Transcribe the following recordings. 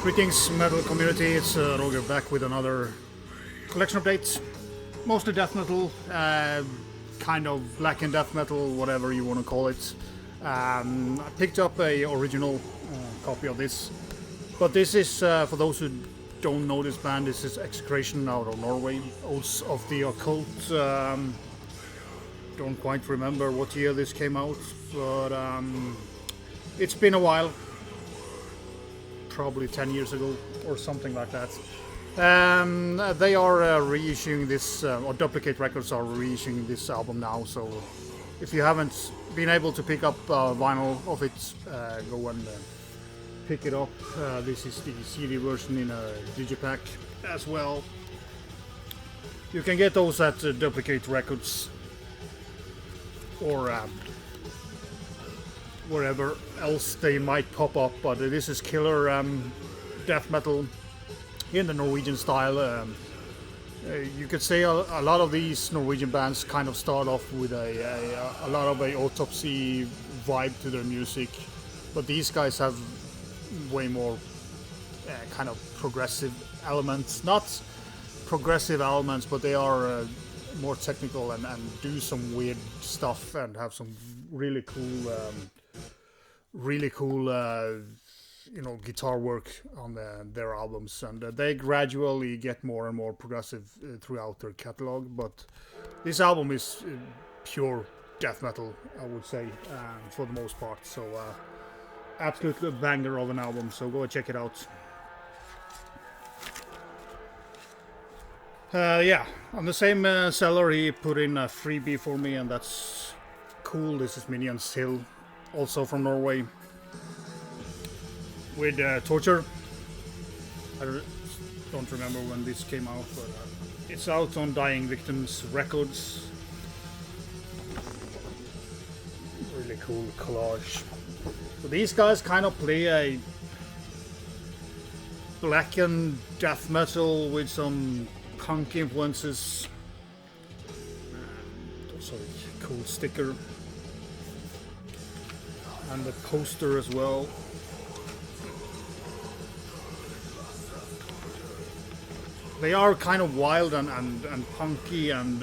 Greetings, metal community. It's Roger back with another collection update. Mostly death metal, kind of black and death metal, whatever you want to call it. I picked up a original copy of this, but this is for those who don't know this band. This is Execration out of Norway, Odes of the Occult. Don't quite remember what year this came out, but it's been a while. Probably 10 years ago or something like that. They are reissuing this, or Duplicate Records are reissuing this album now, so if you haven't been able to pick up vinyl of it, go and pick it up. This is the CD version in a digipack as well. You can get those at Duplicate Records or wherever else they might pop up, but this is killer death metal in the Norwegian style. You could say a lot of these Norwegian bands kind of start off with a lot of a autopsy vibe to their music, but these guys have way more kind of progressive elements. Not progressive elements, but they are more technical and do some weird stuff and have some really cool guitar work on their albums, and they gradually get more and more progressive throughout their catalog. But this album is pure death metal, I would say, for the most part. So absolutely a banger of an album, so go and check it out. On the same seller he put in a freebie for me, and that's cool. This is Minions Hill, also from Norway, with Torture. I don't remember when this came out, but it's out on Dying Victims Records. Really cool collage. So these guys kind of play a blackened death metal with some punk influences. Also a cool sticker. And the poster as well. They are kind of wild and punky and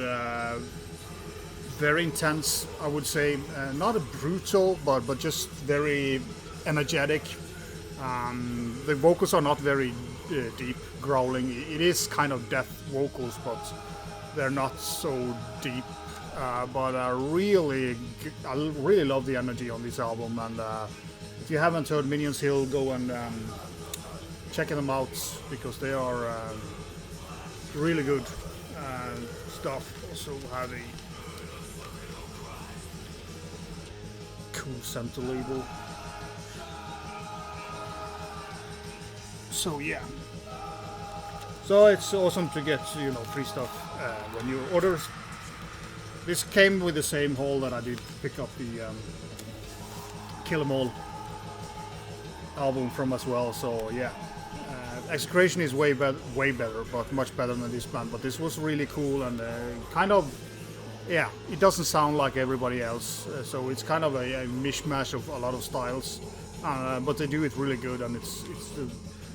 very intense, I would say. Not a brutal, but just very energetic. The vocals are not very deep, growling. It is kind of death vocals, but they're not so deep. But I really love the energy on this album, and if you haven't heard Minions Hill, go and check them out, because they are really good stuff. Also have a cool center label. So yeah, so it's awesome to get free stuff when you order. This came with the same haul that I did pick up the Kill 'Em All album from as well. So yeah, Execration is way better, but much better than this band. But this was really cool, and it doesn't sound like everybody else. So it's kind of a mishmash of a lot of styles, but they do it really good, and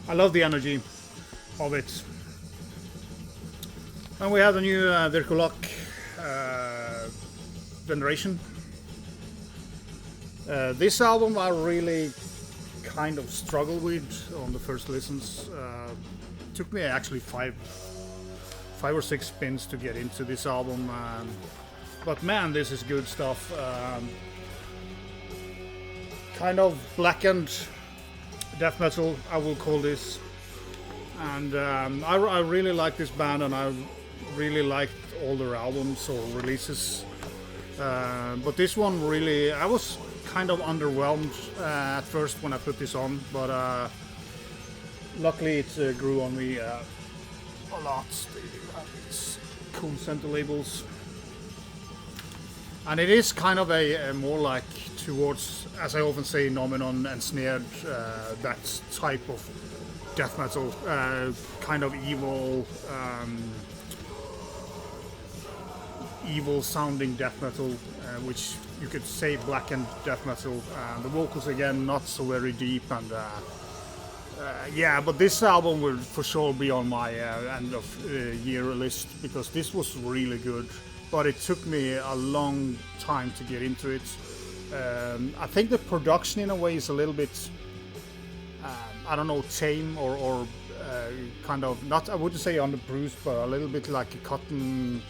I love the energy of it. And we have the new Vircolac Veneration. This album I really kind of struggled with on the first listens. Took me actually five or six spins to get into this album, but man, this is good stuff. Kind of blackened death metal, I will call this, and I really like this band, and I really liked all their albums or releases, but this one really, I was kind of underwhelmed at first when I put this on, but luckily it grew on me a lot. They do have these cool center labels, and it is kind of a more like towards, as I often say, Nomenon and Snared, that type of death metal, kind of evil sounding death metal, which you could say blackened death metal. The vocals again not so very deep, and Yeah, but this album will for sure be on my end of year list because this was really good. But it took me a long time to get into it. I think the production in a way is a little bit, I don't know, tame or kind of not. I wouldn't say underbruised, but a little bit like a cotton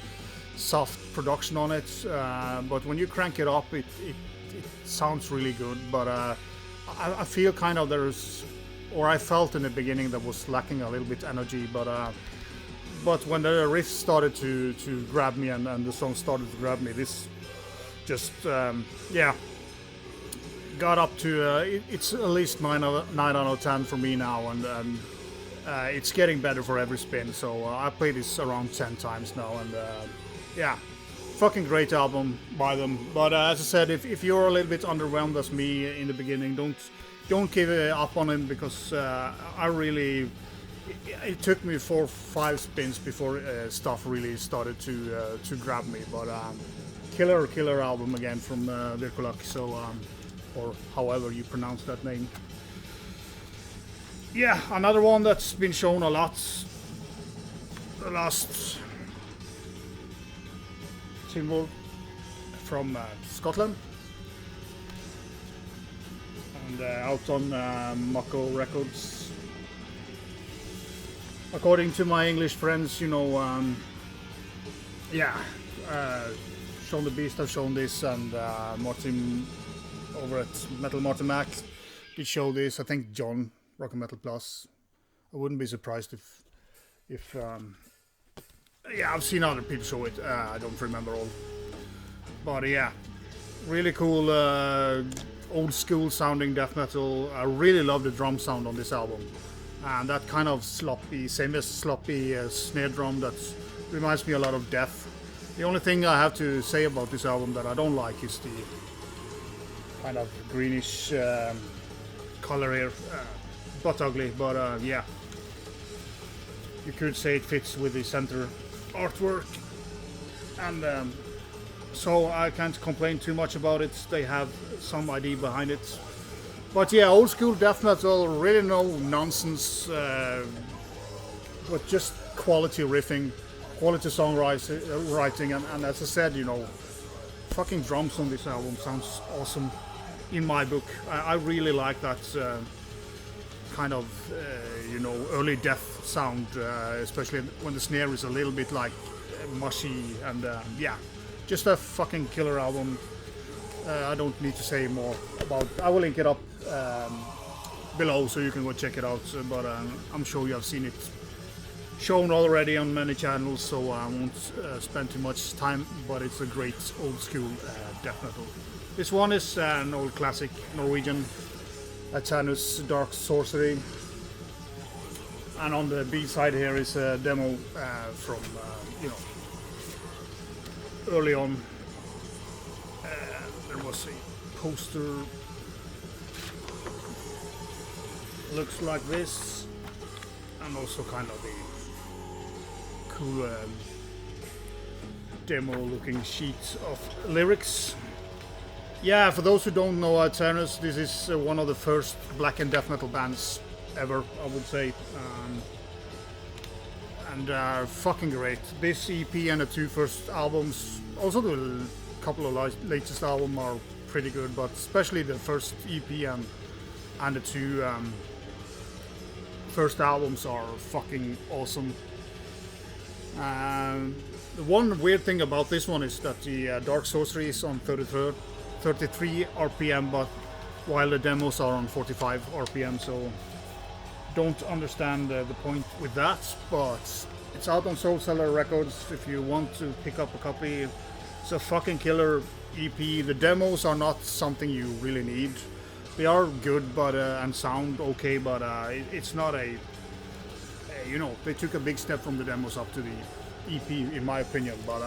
soft production on it. But when you crank it up, it sounds really good. But I feel kind of there's, or I felt in the beginning that was lacking a little bit energy. But when the riff started to grab me and the song started to grab me, this just yeah, got up to it's at least 9 out of 10 for me now, and it's getting better for every spin. So I played this around 10 times now, and yeah, fucking great album by them. But as I said, if you're a little bit underwhelmed as me in the beginning, don't give up on it because I really. It took me 4 or 5 spins before stuff really started to grab me, but killer album again from Vircolac, so or however you pronounce that name. Yeah, another one that's been shown a lot the last Tymvos from Scotland and out on Mako Records. According to my English friends, you know, yeah, Sean the Beast have shown this, and Martin over at Metal Martin Mac did show this. I think John Rock and Metal Plus. I wouldn't be surprised if yeah, I've seen other people show it. I don't remember all, but yeah, really cool, old school sounding death metal. I really love the drum sound on this album. And that kind of sloppy, semi-sloppy snare drum that reminds me a lot of Death. The only thing I have to say about this album that I don't like is the kind of greenish color here. But ugly, but yeah. You could say it fits with the center artwork. And so I can't complain too much about it. They have some idea behind it. But yeah, old school death metal, really no nonsense, but just quality riffing, quality songwriting, and as I said, you know, fucking drums on this album sounds awesome in my book. I really like that kind of, you know, early death sound, especially when the snare is a little bit like mushy, and yeah, just a fucking killer album. I don't need to say more about. I will link it up below so you can go check it out. But I'm sure you have seen it shown already on many channels, so I won't spend too much time. But it's a great old school death metal. This one is an old classic Norwegian, Aeternus Dark Sorcery, and on the B side here is a demo from you know, early on. There was a poster, looks like this, and also kind of a cool demo looking sheet of lyrics. Yeah, for those who don't know Aeternus, this is one of the first black and death metal bands ever, I would say, and fucking great. This EP and the 2 first albums, also the couple of latest albums are pretty good, but especially the first EP and the 2 first albums are fucking awesome. The one weird thing about this one is that the Dark Sorcery is on 33 RPM, but while the demos are on 45 RPM, so don't understand the point with that, but it's out on Soul Seller Records if you want to pick up a copy. It's a fucking killer EP. The demos are not something you really need. They are good, but and sound okay, but it's not a you know, they took a big step from the demos up to the EP in my opinion. But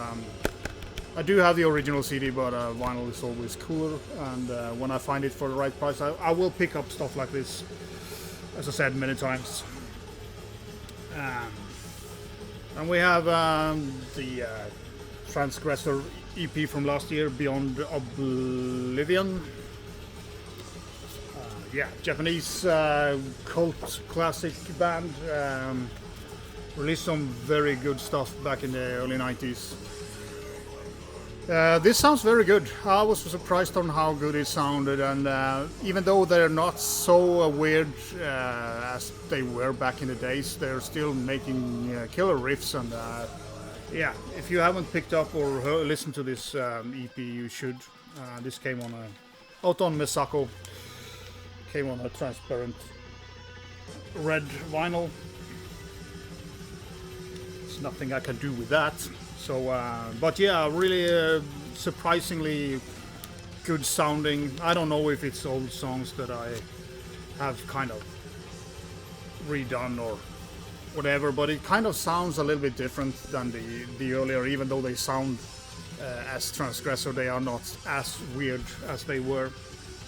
I do have the original CD, but vinyl is always cooler, and when I find it for the right price, I will pick up stuff like this, as I said many times. And we have the Transgressor EP from last year, Beyond Oblivion. yeah, Japanese cult classic band. Released some very good stuff back in the early 90s. This sounds very good. I was surprised on how good it sounded, and even though they're not so weird as they were back in the days, they're still making killer riffs. And yeah, if you haven't picked up or listened to this EP, you should. This came on out on Misako. Came on a transparent red vinyl. There's nothing I can do with that. So, but yeah, really surprisingly good sounding. I don't know if it's old songs that I have kind of redone or whatever, but it kind of sounds a little bit different than the earlier, even though they sound as Transgressor, they are not as weird as they were.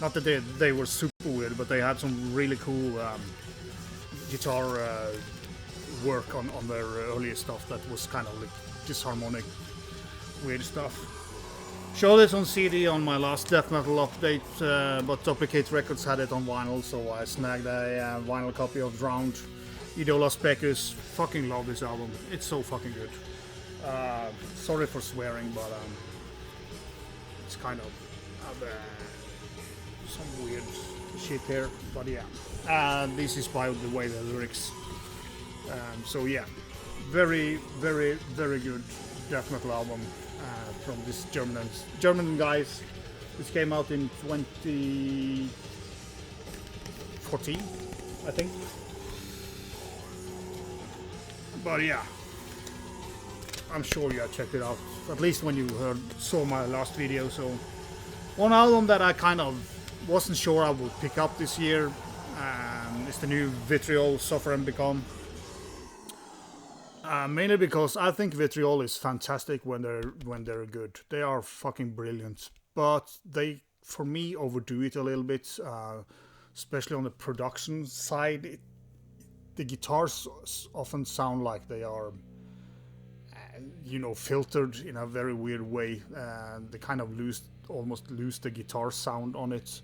Not that they were super weird, but they had some really cool guitar work on their earlier stuff that was kind of like disharmonic, weird stuff. Showed it on CD on my last death metal update, but Duplicate Records had it on vinyl, so I snagged a vinyl copy of Drowned, Edola Specus. Fucking love this album. It's so fucking good. Sorry for swearing, but it's kind of some weird shit here. But yeah, this is by the way the lyrics. So yeah, very, very, very good death metal album from this German guys. This came out in 2014, I think. But yeah, I'm sure you have checked it out, at least when you saw my last video. So one album that I kind of wasn't sure I would pick up this year is the new Vitriol, Suffer and Become. Mainly because I think Vitriol is fantastic when they're good. They are fucking brilliant, but they, for me, overdo it a little bit, especially on the production side. The guitars often sound like they are, filtered in a very weird way. They kind of almost lose the guitar sound on it.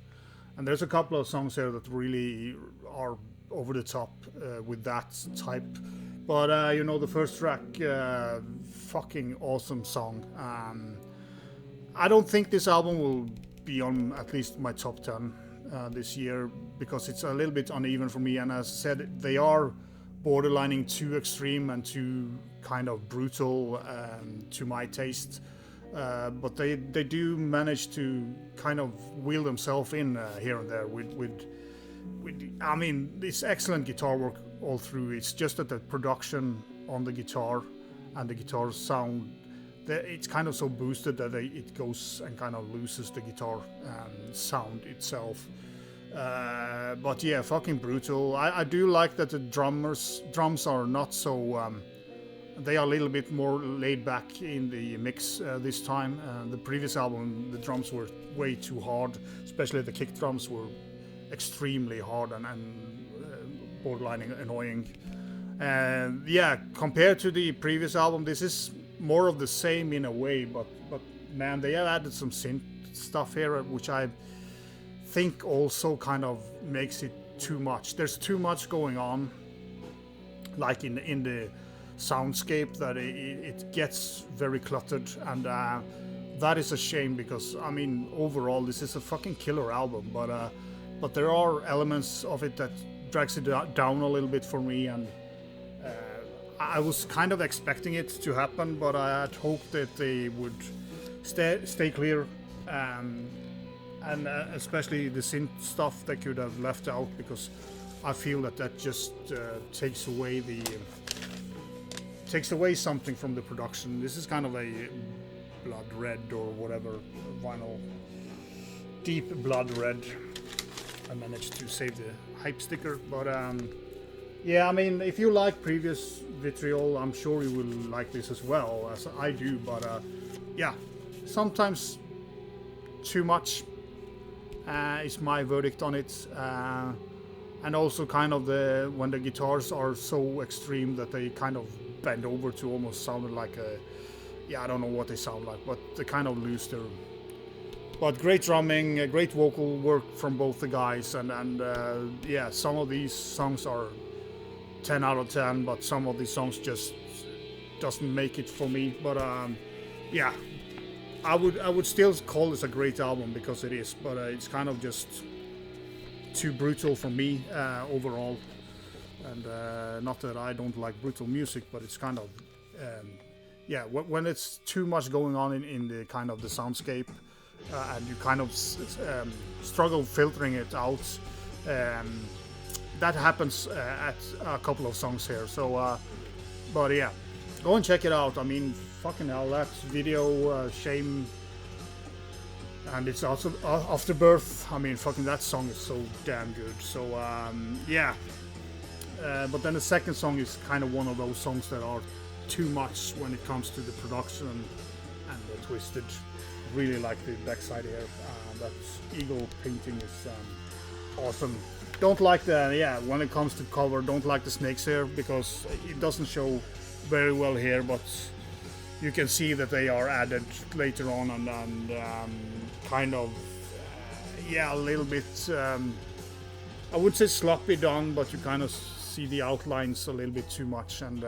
And there's a couple of songs here that really are over the top with that type. But, the first track, fucking awesome song. I don't think this album will be on at least my top 10 this year, because it's a little bit uneven for me. And as I said, they are borderlining too extreme and too kind of brutal to my taste. But they do manage to kind of wheel themselves in here and there with I mean, it's excellent guitar work all through. It's just that the production on the guitar and the guitar sound, it's kind of so boosted that it goes and kind of loses the guitar sound itself. But yeah, fucking brutal. I do like that the drums are not so they are a little bit more laid back in the mix this time. The previous album, the drums were way too hard, especially the kick drums were extremely hard and borderline annoying. And yeah, compared to the previous album, this is more of the same in a way, but man, they have added some synth stuff here, which I think also kind of makes it too much. There's too much going on, like in the soundscape, that it gets very cluttered, and that is a shame, because I mean, overall this is a fucking killer album, but there are elements of it that drags it down a little bit for me, and I was kind of expecting it to happen, but I had hoped that they would stay clear, and especially the synth stuff they could have left out, because I feel that just takes away something from the production. This is kind of a blood red or whatever vinyl, deep blood red. I managed to save the hype sticker, but yeah, I mean, if you like previous Vitriol, I'm sure you will like this as well, as I do, but yeah, sometimes too much is my verdict on it, and also kind of when the guitars are so extreme that they kind of bend over to almost sound like I don't know what they sound like, but they kind of lose But great drumming, great vocal work from both the guys, and yeah, some of these songs are 10 out of 10, but some of these songs just doesn't make it for me. But yeah, I would still call this a great album because it is, but it's kind of just too brutal for me overall. And not that I don't like brutal music, but it's kind of yeah, when it's too much going on in the kind of the soundscape, and you kind of struggle filtering it out. That happens at a couple of songs here. So, but yeah, go and check it out. I mean, fucking hell, that video, Shame, and it's also Afterbirth. I mean, fucking that song is so damn good. So, yeah. But then the second song is kind of one of those songs that are too much when it comes to the production and the twisted. Really like the backside here. That eagle painting is awesome. Don't like the, yeah, when it comes to cover, don't like the snakes here because it doesn't show very well here, but you can see that they are added later on and kind of, yeah, a little bit, I would say sloppy done, but you kind of see the outlines a little bit too much. And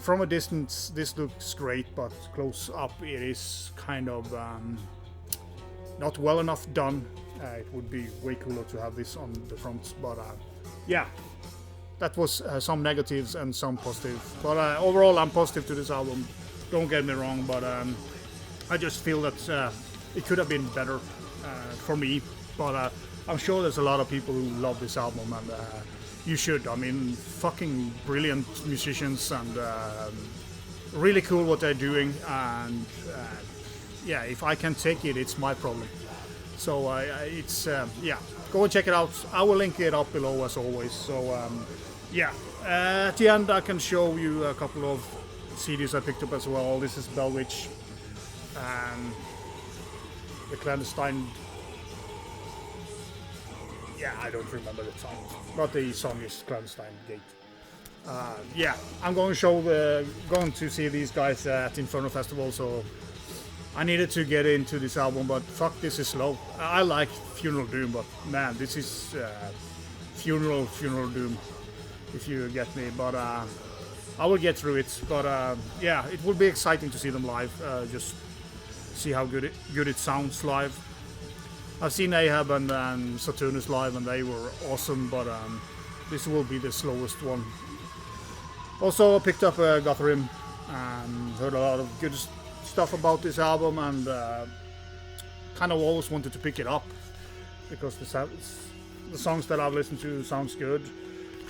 from a distance, this looks great, but close up, it is kind of not well enough done. It would be way cooler to have this on the front, but yeah, that was some negatives and some positives. But overall, I'm positive to this album. Don't get me wrong, but I just feel that it could have been better for me. But I'm sure there's a lot of people who love this album, and you should. I mean, fucking brilliant musicians and really cool what they're doing. And yeah, if I can take it, it's my problem. So it's yeah, go and check it out. I will link it up below as always. So yeah, at the end I can show you a couple of CDs I picked up as well. This is Bellwitch and the Clandestine. Yeah, I don't remember the song, but the song is Clandestine Gate. Yeah, I'm going to see these guys at Inferno Festival, so I needed to get into this album, but fuck, this is slow. I like Funeral Doom, but man, this is Funeral Doom, if you get me. But I will get through it. But yeah, it will be exciting to see them live. Just see how good it sounds live. I've seen Ahab and Aeternus live, and they were awesome. But this will be the slowest one. Also, I picked up Godthrymm and heard a lot of good stuff about this album, and kind of always wanted to pick it up because the songs that I've listened to sounds good.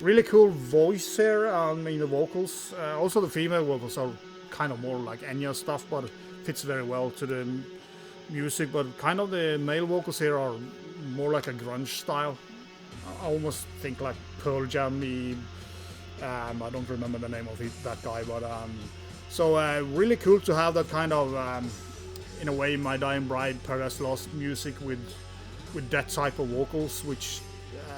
Really cool voice here, I mean the vocals. Also the female vocals are kind of more like Enya stuff, but it fits very well to the music. But kind of the male vocals here are more like a grunge style. I almost think like Pearl Jam-y. I don't remember the name of that guy, but so really cool to have that kind of, in a way, My Dying Bride, Paradise Lost music with that type of vocals, which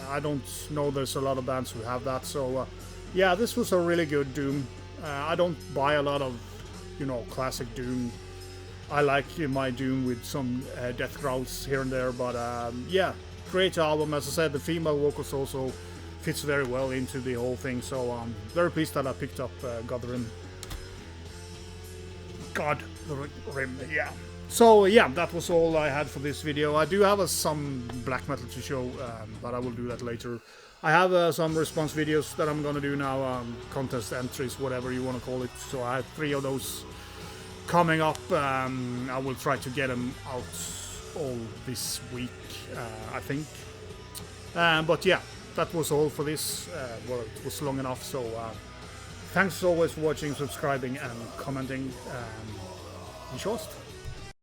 I don't know there's a lot of bands who have that. So yeah, this was a really good Doom. I don't buy a lot of, classic Doom. I like my Doom with some death growls here and there, but yeah, great album. As I said, the female vocals also fits very well into the whole thing, so I'm very pleased that I picked up Godthrymm, yeah. So yeah, that was all I had for this video. I do have some black metal to show, but I will do that later. I have some response videos that I'm gonna do now, contest entries, whatever you want to call it. So I have 3 of those coming up. I will try to get them out all this week, I think. But yeah, that was all for this. Well, it was long enough, so thanks as always for watching, subscribing and commenting. In short.